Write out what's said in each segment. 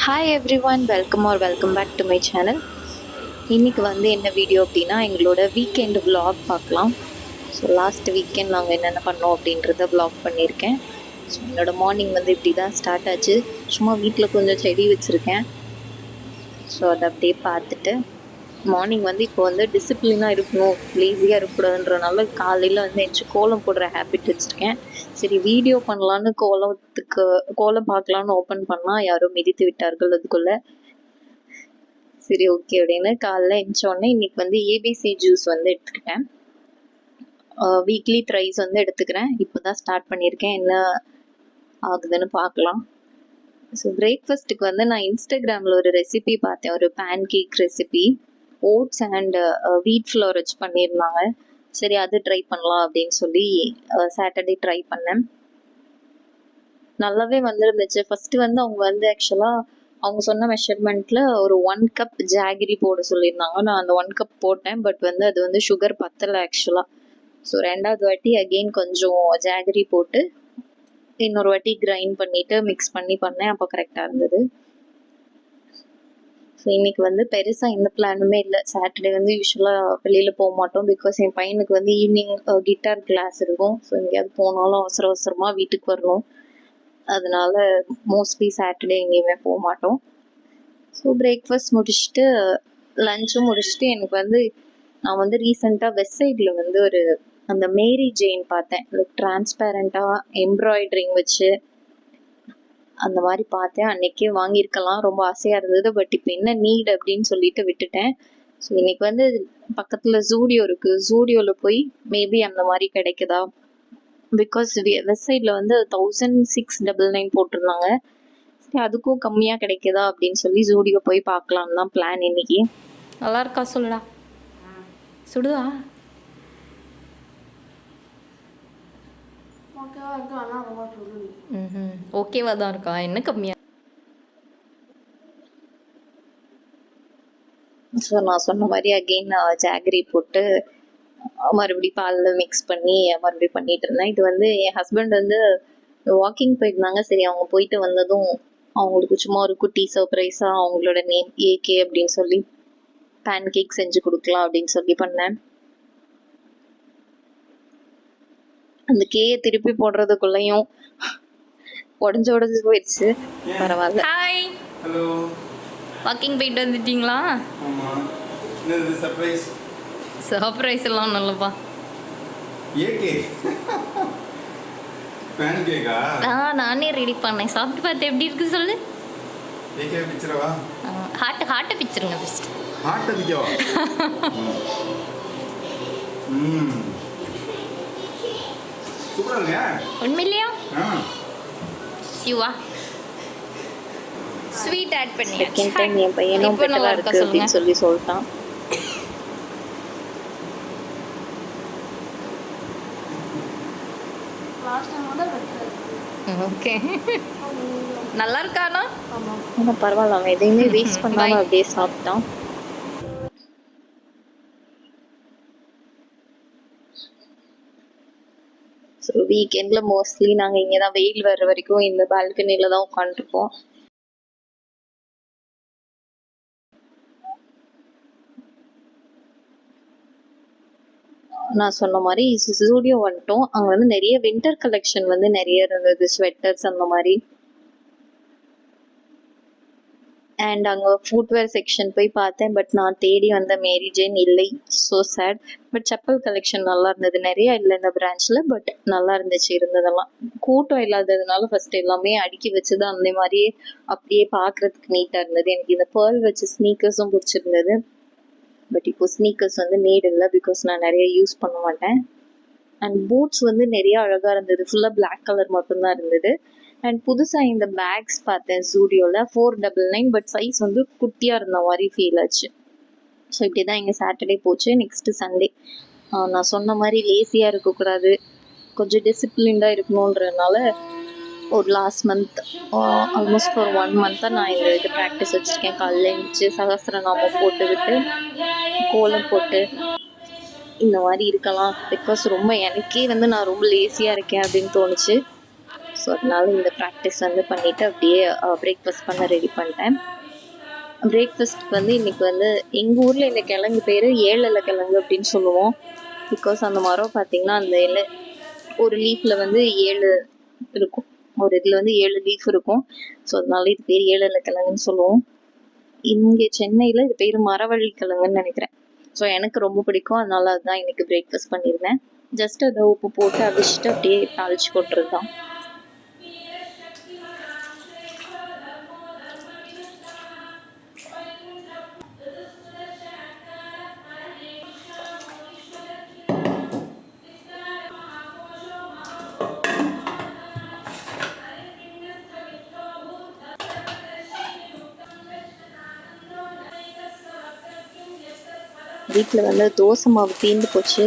Hi everyone, welcome back to my channel. இன்றைக்கி வந்து என்ன வீடியோ அப்படின்னா, எங்களோட வீக்கெண்டு விலாக் பார்க்கலாம். ஸோ லாஸ்ட் வீக்கெண்ட் நாங்கள் என்னென்ன பண்ணோம் அப்படின்றத விலாக் பண்ணியிருக்கேன். ஸோ என்னோடய மார்னிங் வந்து இப்படி தான் ஸ்டார்ட் ஆச்சு. சும்மா வீட்டில் கொஞ்சம் செடி வச்சுருக்கேன். ஸோ அதை அப்படியே பார்த்துட்டு மார்னிங் வந்து இப்போ வந்து டிசிப்ளினாக இருக்கணும், லேசியாக இருக்கக்கூடாதுன்றனால காலையில் வந்து எச்சு கோலம் போடுற ஹேபிட் வச்சுருக்கேன். சரி வீடியோ பண்ணலான்னு கோலம் பார்க்கலான்னு ஓப்பன் பண்ணால் யாரோ மிதித்து விட்டார்கள் அதுக்குள்ளே. சரி ஓகே அப்படின்னு காலைல எழுந்தோடனே இன்றைக்கி வந்து ஏபிசி ஜூஸ் வந்து எடுத்துக்கிட்டேன். வீக்லி த்ரைஸ் வந்து எடுத்துக்கிறேன். இப்போ தான் ஸ்டார்ட் பண்ணியிருக்கேன், என்ன ஆகுதுன்னு பார்க்கலாம். ஸோ பிரேக்ஃபாஸ்ட்டுக்கு வந்து நான் இன்ஸ்டாகிராமில் ஒரு ரெசிபி பார்த்தேன், ஒரு pancake recipe. Oats and wheat flour வச்சு பண்ணியிருந்தாங்க. சரி அது ட்ரை பண்ணலாம் அப்படின்னு சொல்லி சாட்டர்டே ட்ரை பண்ணேன். நல்லாவே வந்துருந்துச்சு. ஃபஸ்ட்டு வந்து அவங்க வந்து ஆக்சுவலாக அவங்க சொன்ன மெஷர்மெண்ட்டில் ஒரு 1 கப் ஜாகிரி போட சொல்லியிருந்தாங்க. நான் அந்த 1 கப் போட்டேன். பட் வந்து அது வந்து சுகர் பத்தலை ஆக்சுவலாக. ஸோ 2வது வாட்டி அகெயின் கொஞ்சம் ஜாகிரி போட்டு இன்னொரு வாட்டி கிரைண்ட் பண்ணிவிட்டு மிக்ஸ் பண்ணி பண்ணேன். அப்போ கரெக்டாக இருந்தது. ஸோ இன்றைக்கி வந்து பெருசாக எந்த பிளானுமே இல்லை. சாட்டர்டே வந்து யூஸ்வலாக வெளியில் போக மாட்டோம். பிகாஸ் என் பையனுக்கு வந்து ஈவினிங் கிட்டார் கிளாஸ் இருக்கும். ஸோ எங்கேயாவது போனாலும் அவசரமாக வீட்டுக்கு வரணும். அதனால மோஸ்ட்லி சாட்டர்டே எங்கேயுமே போக மாட்டோம். ஸோ பிரேக்ஃபாஸ்ட் முடிச்சுட்டு லஞ்சும் முடிச்சுட்டு எனக்கு வந்து நான் வந்து ரீசெண்டாக வெஸ்ட் சைடில் வந்து ஒரு அந்த மேரி ஜெயின் பார்த்தேன். லைக் டிரான்ஸ்பேரண்ட்டாக எம்ப்ராய்டரிங் வச்சு அந்த மாதிரி பார்த்தேன். அன்றைக்கே வாங்கியிருக்கலாம், ரொம்ப ஆசையாக இருந்தது. பட் இப்போ என்ன நீட் அப்படின்னு சொல்லிட்டு விட்டுட்டேன். ஸோ இன்றைக்கி வந்து பக்கத்தில் ஜூடியோ இருக்குது. ஜூடியோவில் போய் மேபி அந்த மாதிரி கிடைக்குதா, பிகாஸ் வெஸ்ட் சைடில் வந்து 1699 போட்டிருந்தாங்க. சரி அதுக்கும் கம்மியாக கிடைக்குதா அப்படின்னு சொல்லி ஜூடியோ போய் பார்க்கலான்னு தான் பிளான் இன்னைக்கு. நல்லா இருக்கா சொல்லுடா, சுடுதா? ஓகேவா தான் இருக்கா, என்ன கம்மியா? ஸோ நான் சொன்ன மாதிரி அகெயின் ஜாகரி போட்டு மறுபடியும் பாலில் மிக்ஸ் பண்ணி மறுபடியும் பண்ணிட்டு இருந்தேன். இது வந்து என் ஹஸ்பண்ட் வந்து வாக்கிங் போயிருந்தாங்க. சரி அவங்க போயிட்டு வந்ததும் அவங்களுக்கு சும்மா ஒரு குட்டி சர்ப்ரைஸாக அவங்களோட நேம் ஏகே அப்படின்னு சொல்லி பேன் கேக் செஞ்சு கொடுக்கலாம் அப்படின்னு சொல்லி பண்ணேன். அந்த கேயை திருப்பி போடுறதுக்குள்ளேயும் உடஞ்சு போயிடுச்சு. பரவாயில்ல. ஹாய், ஹலோ, வாக்கிங் போயிட்டு வந்துட்டீங்களா? ஆமாம். இது சர்ப்ரைஸ். சர்ப்ரைஸ் எல்லாம் நல்லப்பா. ஏகே பேன் கேக்கா? நானே ரெடி பண்ணேன். சாப்பிட்டு பார்த்து எப்படி இருக்கு சொல்லு. ஏகே பிச்சரவா? ஹார்ட்டை பிச்சிருங்க ஃபர்ஸ்ட். ஹார்ட்டை பிச்சவா? சூப்பராங்க. உண்மையிலையா? சிவா ஸ்வீட் ஆட் பண்ணி செகண்ட் டைம் என் பையனும் பெட்டரா இருக்கு அப்படின்னு சொல்லி சொல்லிட்டான். ஓகே, நல்லா இருக்கானா? ஆமாம் பரவாயில்ல, அவன் எதையுமே வேஸ்ட் பண்ணாம அப்படியே சாப்பிட்டான். ஸோ வீக்கெண்டில் மோஸ்ட்லி நாங்கள் இங்கே தான் வெயில் வர்ற வரைக்கும் இந்த பால்கனியில் தான் உட்காந்துருப்போம். நான் சொன்ன மாதிரி ஸ்டூடியோ வந்துட்டோம். அங்கே வந்து நிறைய வின்டர் கலெக்ஷன் வந்து நிறைய இருந்தது, ஸ்வெட்டர்ஸ் அந்த மாதிரி. அண்ட் அங்கே ஃபுட்வேர் செக்ஷன் போய் பார்த்தேன். பட் நான் தேடி வந்த மேரி ஜெயின் இல்லை. So sad. But chappal collection நல்லா இருந்தது. நிறையா இல்லை இந்த பிரான்ச்சில், பட் நல்லா இருந்துச்சு இருந்ததெல்லாம். கூட்டம் இல்லாததுனால ஃபஸ்ட்டு எல்லாமே அடுக்கி வச்சு தான் அந்த மாதிரியே அப்படியே பார்க்குறதுக்கு நீட்டாக இருந்தது. எனக்கு இந்த பேர்ல் வச்சு ஸ்னீக்கர்ஸும் பிடிச்சிருந்தது. பட் இப்போ ஸ்னீக்கர்ஸ் வந்து நீட் இல்லை, பிகாஸ் நான் நிறைய யூஸ் பண்ண மாட்டேன். அண்ட் பூட்ஸ் வந்து நிறைய அழகாக இருந்தது. ஃபுல்லாக பிளாக் கலர் மட்டும்தான் இருந்தது. அண்ட் புதுசாக இந்த பேக்ஸ் பார்த்தேன் ஜூடியோவில் 499. பட் சைஸ் வந்து குட்டியாக இருந்த மாதிரி ஃபீல் ஆச்சு. ஸோ இப்படி தான் எங்கள் சாட்டர்டே போச்சு. நெக்ஸ்ட்டு சண்டே நான் சொன்ன மாதிரி லேசியாக இருக்கக்கூடாது, கொஞ்சம் டிசிப்ளின்டாக இருக்கணுன்றதுனால ஒரு லாஸ்ட் மந்த் ஆல்மோஸ்ட் ஒரு 1 மந்த்தாக நான் இது ப்ராக்டிஸ் வச்சுருக்கேன். காலையில் எழுந்திரிச்சு சகஸ்ரநாமம் போட்டு விட்டு கோலம் போட்டு இந்த மாதிரி இருக்கலாம். பிகாஸ் ரொம்ப எனக்கே வந்து நான் ரொம்ப லேசியாக இருக்கேன் அப்படின்னு தோணுச்சு. ஸோ அதனால இந்த ப்ராக்டிஸ் வந்து பண்ணிவிட்டு அப்படியே பிரேக்ஃபாஸ்ட் பண்ண ரெடி பண்ணிட்டேன். பிரேக்ஃபாஸ்ட்டுக்கு வந்து இன்றைக்கி வந்து எங்கள் ஊரில் இந்த கிழங்கு பேர் ஏழலை கிழங்கு அப்படின்னு சொல்லுவோம். பிகாஸ் அந்த மரம் பார்த்திங்கன்னா அந்த இலை ஒரு லீஃபில் வந்து 7 இருக்கும், ஒரு இதில் வந்து 7 லீஃப் இருக்கும். ஸோ அதனால இது பேர் ஏழலை கிழங்குன்னு சொல்லுவோம். இங்கே சென்னையில் இது பேர் மரவள்ளி கிழங்குன்னு நினைக்கிறேன். ஸோ எனக்கு ரொம்ப பிடிக்கும், அதனால அதுதான் இன்றைக்கி பிரேக்ஃபாஸ்ட் பண்ணியிருந்தேன். ஜஸ்ட் அதை உப்பு போட்டு அவிச்சிட்டு அப்படியே தாளிச்சு கொட்டுறது தான். வீட்டில் வந்து தோசை மாவு தீர்ந்து போச்சு.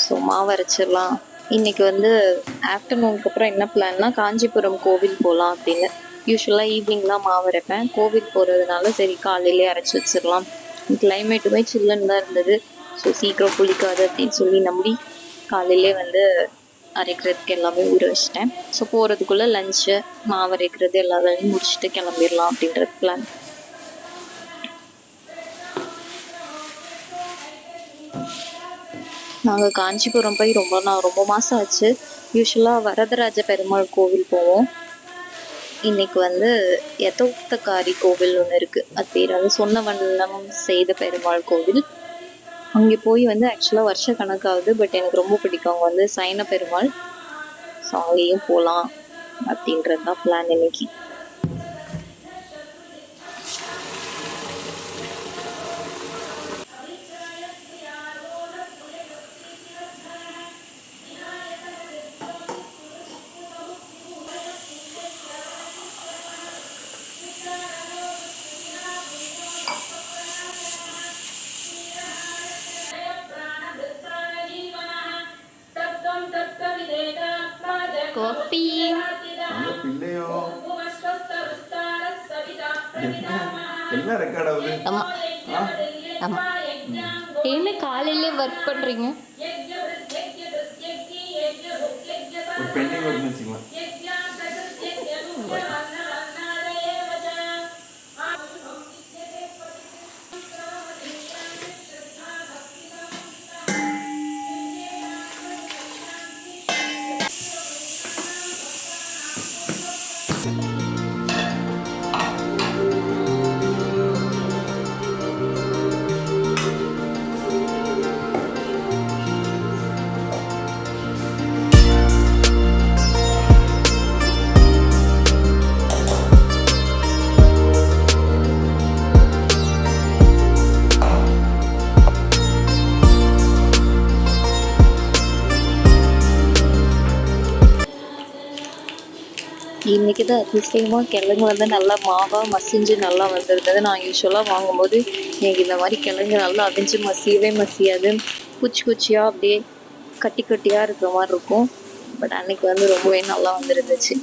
ஸோ மாவு அரைச்சிடலாம். இன்றைக்கி வந்து ஆஃப்டர்நூனுக்கு அப்புறம் என்ன பிளான்னா காஞ்சிபுரம் கோவில் போகலாம் அப்படின்னு. யூஸ்வலாக ஈவினிங்லாம் மாவு அரைப்பேன், கோவில் போகிறதுனால சரி காலையிலே அரைச்சி வச்சிடலாம். கிளைமேட்டுமே சில்லுன்னு தான் இருந்தது. ஸோ சீக்கிரம் புளிக்காது அப்படின்னு சொல்லி நம்பி காலையிலே வந்து அரைக்கிறதுக்கு எல்லாமே ஊற வச்சிட்டேன். ஸோ போகிறதுக்குள்ளே லஞ்சு மாவு அரைக்கிறது எல்லா வேலையும் முடிச்சுட்டு கிளம்பிடலாம் அப்படின்றது பிளான். நாங்கள் காஞ்சிபுரம் போய் ரொம்ப மாதம் ஆச்சு. யூஸ்வலாக வரதராஜ பெருமாள் கோவில் போவோம். இன்றைக்கி வந்து யதோக்தகாரி கோவில் ஒன்று இருக்குது, அது பேர் வந்து சொன்ன வண்ணம் செய்த பெருமாள் கோவில். அங்கே போய் வந்து ஆக்சுவலாக வருஷ கணக்காகுது, பட் எனக்கு ரொம்ப பிடிக்கும். அங்கே வந்து சைன பெருமாள். ஸோ அங்கேயும் போகலாம் அப்படின்றது தான் பிளான் இன்னைக்கு. காஃபி பிள்ளையோ எல்லாம் ரெக்கார்ட் ஆகுது. ஆமாம் ஆமாம். என்ன காலையிலே ஒர்க் பண்ணுறீங்க? ஒரு பெண்டிங் ஒர்க் வச்சுக்கலாம். இன்றைக்கி தான் அதிசயமாக கிழங்கு வந்து நல்லா மாவாக மசிஞ்சு நல்லா வந்துருந்தது. நான் யூஸ்வலாக வாங்கும்போது எனக்கு இந்த மாதிரி கிழங்கு நல்லா அவிஞ்சு மசியவே மசியாது, குச்சி குச்சியாக அப்படியே கட்டி கட்டியாக இருக்கிற மாதிரி இருக்கும். பட் அன்றைக்கி வந்து ரொம்பவே நல்லா வந்துருந்துச்சு.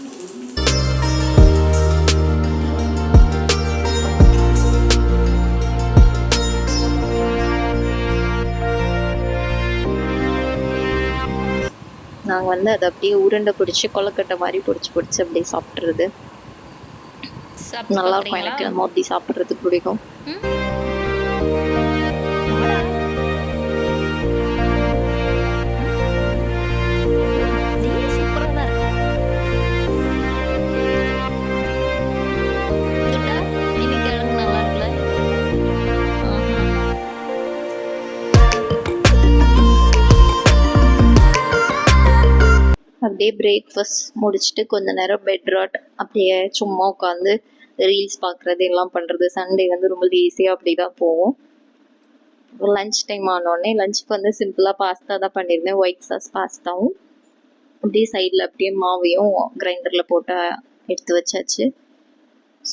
நாங்கள் வந்து அதை அப்படியே உருண்டை பிடிச்சி கொலக்கட்டை மாதிரி பிடிச்சி அப்படியே சாப்பிட்றது நல்லாயிருக்கும். எனக்கு நம்ம அப்படி சாப்பிட்றதுக்கு பிடிக்கும். அப்படியே பிரேக்ஃபாஸ்ட் முடிச்சுட்டு கொஞ்ச நேரம் பெட் ராட் அப்படியே சும்மா உட்காந்து ரீல்ஸ் பார்க்குறது எல்லாம் பண்ணுறது. சண்டே வந்து ரொம்ப ஈஸியாக அப்படி தான் போகும். லன்ச் டைம் ஆனோடனே லஞ்சுக்கு வந்து சிம்பிளாக பாஸ்தா தான் பண்ணியிருந்தேன், ஒயிட் சாஸ் பாஸ்தாவும். அப்படியே சைடில் அப்படியே மாவையும் கிரைண்டரில் போட்டு எடுத்து வச்சாச்சு.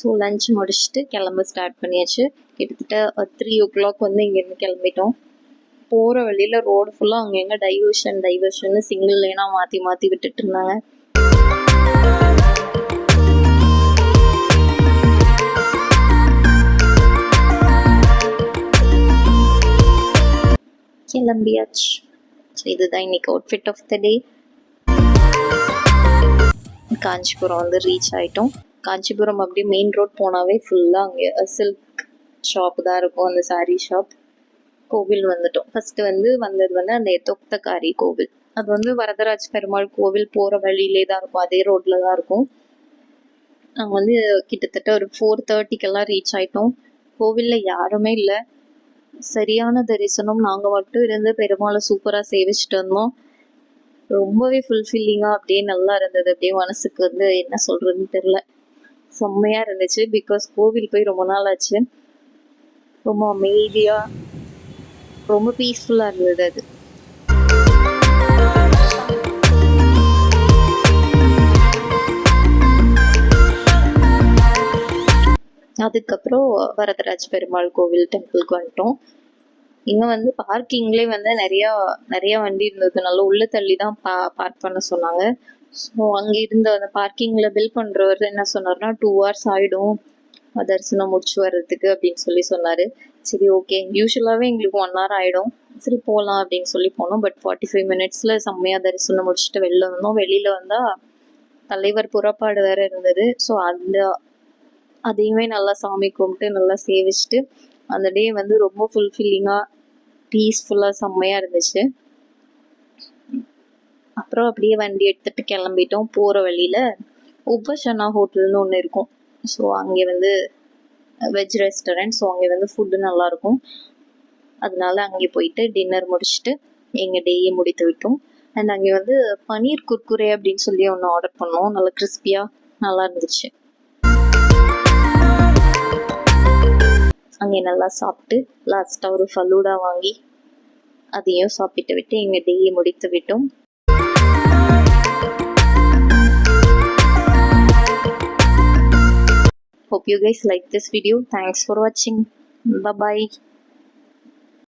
ஸோ லஞ்ச் முடிச்சுட்டு கிளம்ப ஸ்டார்ட் பண்ணியாச்சு. கிட்டத்தட்ட 3 o'clock வந்து இங்கேருந்து கிளம்பிட்டோம். போகிற வழியில் ரோடு ஃபுல்லாக அங்கங்கே டைவர்ஷன் சிங்கிள் லைனாக மாற்றி விட்டுட்டு இருந்தாங்க. கிளம்பியாச்சு. ஸோ இதுதான் இன்னைக்கு அவுட்ஃபிட் ஆஃப் த டே. காஞ்சிபுரம் வந்து ரீச் ஆகிட்டோம். காஞ்சிபுரம் அப்படியே மெயின் ரோட் போனாவே ஃபுல்லாக அங்கே சில்க் ஷாப் தான் இருக்கும், அந்த saree ஷாப். கோவில் வந்துட்டோம். ஃபஸ்ட்டு வந்தது அந்த தொக்தக்காரி கோவில். அது வரதராஜ பெருமாள் கோவில் போகிற வழியிலே தான் இருக்கும், அதே ரோட்டில் தான் இருக்கும். நாங்கள் கிட்டத்தட்ட ஒரு 4:30க்கெல்லாம் ரீச் ஆகிட்டோம். கோவிலில் யாருமே இல்லை, சரியான தரிசனம். நாங்கள் மட்டும் இருந்து பெருமாளை சூப்பராக சேவிச்சுட்டு இருந்தோம். ரொம்பவே ஃபுல்ஃபில்லிங்காக அப்படியே நல்லா இருந்தது. அப்படியே மனசுக்கு என்ன சொல்கிறதுன்னு தெரில, செம்மையாக இருந்துச்சு. பிகாஸ் கோவில் போய் ரொம்ப நாள் ஆச்சு. ரொம்ப அமைதியாக, ரொம்ப பீஸ்ஃபுல்லாக இருந்தது அது. அதுக்கப்புறம் வரதராஜ பெருமாள் கோவில் டெம்பிளுக்கு வந்துட்டோம். இங்கே பார்க்கிங்லேயே நிறையா வண்டி இருந்தது. நல்லா உள்ளே தள்ளி தான் பார்க் பண்ண சொன்னாங்க. ஸோ அங்கே இருந்த அந்த பார்க்கிங்கில் பில் பண்ணுறவர் என்ன சொன்னார்னா 2 hours ஆகிடும் தரிசனம் முடிச்சு வர்றதுக்கு அப்படின்னு சொன்னார். சரி ஓகே, யூஸ்வலாகவே எங்களுக்கு 1 hour ஆகிடும், சரி போகலாம் அப்படின்னு சொல்லி போனோம். பட் 45 minutesல செம்மையாக தரிசனம் முடிச்சுட்டு வெளில வந்தோம். வெளியில் வந்தால் தலைவர் புறப்பாடு வேறு இருந்தது. ஸோ அதையுமே நல்லா சாமி கும்பிட்டு நல்லா சேவிச்சுட்டு அந்த டே ரொம்ப ஃபுல்ஃபில்லிங்காக பீஸ்ஃபுல்லாக செம்மையாக இருந்துச்சு. அப்புறம் அப்படியே வண்டி எடுத்துகிட்டு கிளம்பிட்டோம். போகிற வழியில் உபசனா ஹோட்டல்னு ஒன்று இருக்கும். ஸோ அங்கே வெஜ் ரெஸ்டாரண்ட். ஸோ அங்கே ஃபுட்டு நல்லாயிருக்கும். அதனால அங்கே போயிட்டு டின்னர் முடிச்சுட்டு எங்கள் டேயை முடித்து விட்டோம். அண்ட் அங்கே பன்னீர் குர்குரே அப்படின்னு சொல்லி ஒன்று ஆர்டர் பண்ணோம். நல்லா கிறிஸ்பியாக நல்லா இருந்துச்சு. அங்கே நல்லா சாப்பிட்டு லாஸ்ட்டாக ஒரு ஃபலூடா வாங்கி அதையும் சாப்பிட்டு விட்டு எங்கள் டேயை முடித்து விட்டோம். Hope you guys like this video. Thanks for watching. Bye bye.